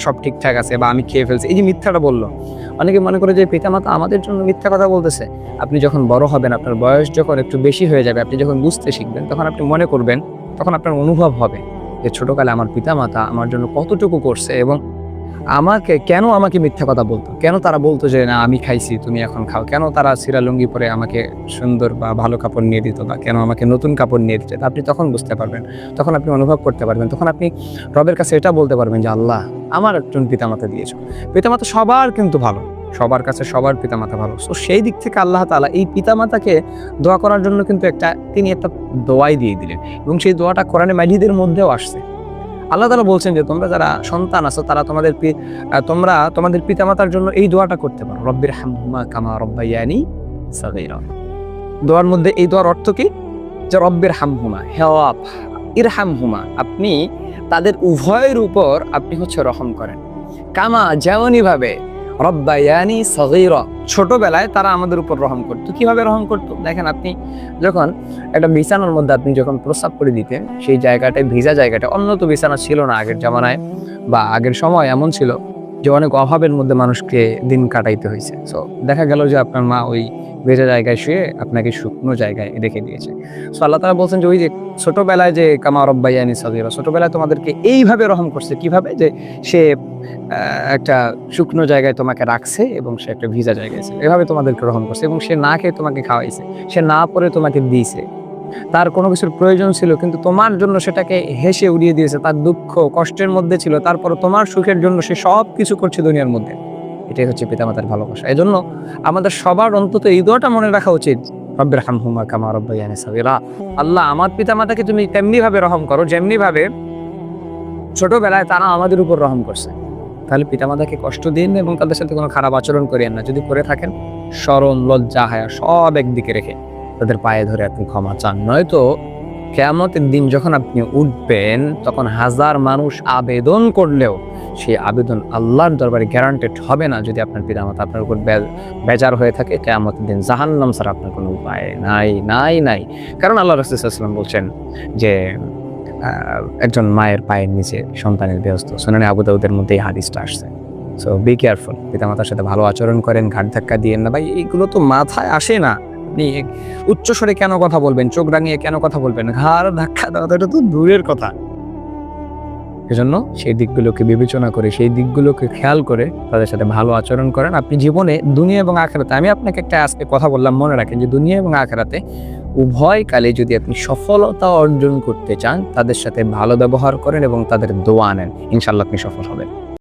সব ঠিকঠাক আছে বা আমি খেয়ে ফেলছি, এই যে মিথ্যাটা বললো, অনেকে মনে করে যে পিতামাতা আমাদের জন্য মিথ্যা কথা বলতেছে। আপনি যখন বড় হবেন, আপনার বয়স যখন একটু বেশি হয়ে যাবে, আপনি যখন বুঝতে শিখবেন, তখন আপনি মনে করবেন, তখন আপনার অনুভব হবে যে ছোটকালে আমার পিতামাতা আমার জন্য কতটুকু করছে এবং কেন আমাকে মিথ্যা কথা বলতো, কেন তারা বলতো যে না আমি খাইছি তুমি এখন খাও, কেন তারা সিরা লুঙ্গি পরে আমাকে সুন্দর বা ভালো কাপড় নিয়ে দিত, বা কেন আমাকে নতুন কাপড় নিয়ে দিত। আপনি তখন বুঝতে পারবেন, তখন আপনি অনুভব করতে পারবেন, তখন আপনি রবের কাছে এটা বলতে পারবেন যে আল্লাহ আমার একজন পিতামাতা দিয়েছো। পিতামাতা সবার কিন্তু ভালো, সবার কাছে সবার পিতামাতা ভালো। তো সেই দিক থেকে আল্লাহ তাআলা এই পিতামাতাকে দোয়া করার জন্য কিন্তু তিনি একটা দোয়াই দিয়ে দিলেন, এবং সেই দোয়াটা কোরআনে মাজিদের মধ্যেও আসছে। আল্লাহ তাআলা বলছেন যে তোমরা যারা সন্তান আছো তারা তোমরা তোমাদের পিতামাতার জন্য এই দোয়াটা করতে পারো, রব্বির হামহুমা কামা রব্বায়ানি সাগীরা। দোয়ার মধ্যে এই দোয়ার অর্থ কি? যে রব্বির হামহুমা, ইরহামহুমা, আপনি তাদের উভয়ের উপর আপনি রহম করেন, কামা যেমনই ভাবে রব্বায়ানি সাগীরা, ছোটবেলায় তারা আমাদের উপর রহম করতো। কিভাবে রহম করতো? দেখেন, আপনি যখন একটা বিছানার মধ্যে আপনি যখন প্রস্রাব করে দিতেন, সেই জায়গাটায় ভিজা জায়গাটা, অন্য তো বিছানা ছিল না আগের জামানায় বা আগের সময় এমন ছিল যে অনেক অভাবের মধ্যে মানুষকে দিন কাটাইতে হয়েছে। সো দেখা গেল যে আপনার মা ওই ভেজা জায়গায় শুয়ে আপনাকে শুকনো জায়গায় রেখে দিয়েছে। সো আল্লাহ তাআলা বলছেন যে ওই যে ছোটবেলায় যে কামা রব্বায়ানি সাগীরা, ছোটবেলায় তোমাদেরকে এইভাবে রহম করছে। কিভাবে? যে সে একটা শুকনো জায়গায় তোমাকে রাখছে এবং সে একটা ভিজা জায়গায় ছিল, এভাবে তোমাদেরকে রহম করছে, এবং সে না খেয়ে তোমাকে খাওয়াইছে, সে না পরে তোমাকে দিয়েছে, তার কোনো কিছুর প্রয়োজন ছিল কিন্তু তোমার জন্য সেটাকে হেসে উড়িয়ে দিয়েছে, তার দুঃখ কষ্টের মধ্যে ছিল, তারপর তোমার সুখের জন্য সে সব কিছু করছে দুনিয়ার মধ্যে। এটাই হচ্ছে পিতামাতার ভালোবাসা। এই জন্য আমাদের সবার অন্তত এই দোয়াটা মনে রাখা উচিত, রব্বির হামহুমা কামা রব্বায়ানি সাগীরা। আল্লাহ আমার পিতামাতাকে তুমি তেমনি ভাবে রহম করো যেমনি ভাবে ছোটবেলায় তারা আমাদের উপর রহম করছে। তাহলে পিতামাতাকে কষ্ট দিন এবং তাদের সাথে কোনো খারাপ আচরণ করিয়েন না। যদি করে থাকেন, শরম লজ্জা হায়া সব একদিকে রেখে তাদের পায়ে ধরে আপনি ক্ষমা চান। নয়তো কিয়ামতের দিন যখন আপনি উঠবেন, তখন হাজার মানুষ আবেদন করলেও সেই আবেদন আল্লাহর দরবারে গ্যারান্টেড হবে না যদি আপনার পিতামাতা আপনার উপর বেজার হয়ে থাকে। কিয়ামতের দিন জাহান্নাম ছাড়া আপনার কোনো উপায় নাই নাই নাই। কারণ আল্লাহ রাসূল সাল্লাল্লাহু আলাইহি ওয়াসাল্লাম বলছেন যে একজন মায়ের পায়ের নিচে সন্তানের বেহেশত। সুনানে আবু দাউদের মধ্যে এই হাদিসটা আসছে। সো বি কেয়ারফুল, পিতামাতার সাথে ভালো আচরণ করেন, ঘাট ধাক্কা দিয়েন না। ভাই এগুলো তো মাথায় আসে না। আপনি উচ্চ স্বরে কেন কথা বলবেন, চোখ রাঙিয়ে কেন কথা বলবেন, ঘাড় ধাক্কা দেওয়া এটা তো দূরের কথা। এজন্য সেই দিকগুলোকে বিবেচনা করে, সেই দিকগুলোকে খেয়াল করে তাদের সাথে ভালো আচরণ করেন। আপনি জীবনে দুনিয়া এবং আখিরাতে, আমি আপনাকে একটা আজকে কথা বললাম, মনে রাখেন যে দুনিয়া এবং আখিরাতে উভয় কালে যদি আপনি সফলতা অর্জন করতে চান, তাদের সাথে ভালো ব্যবহার করেন এবং তাদের দোয়া নেন, ইনশাআল্লাহ আপনি সফল হবেন।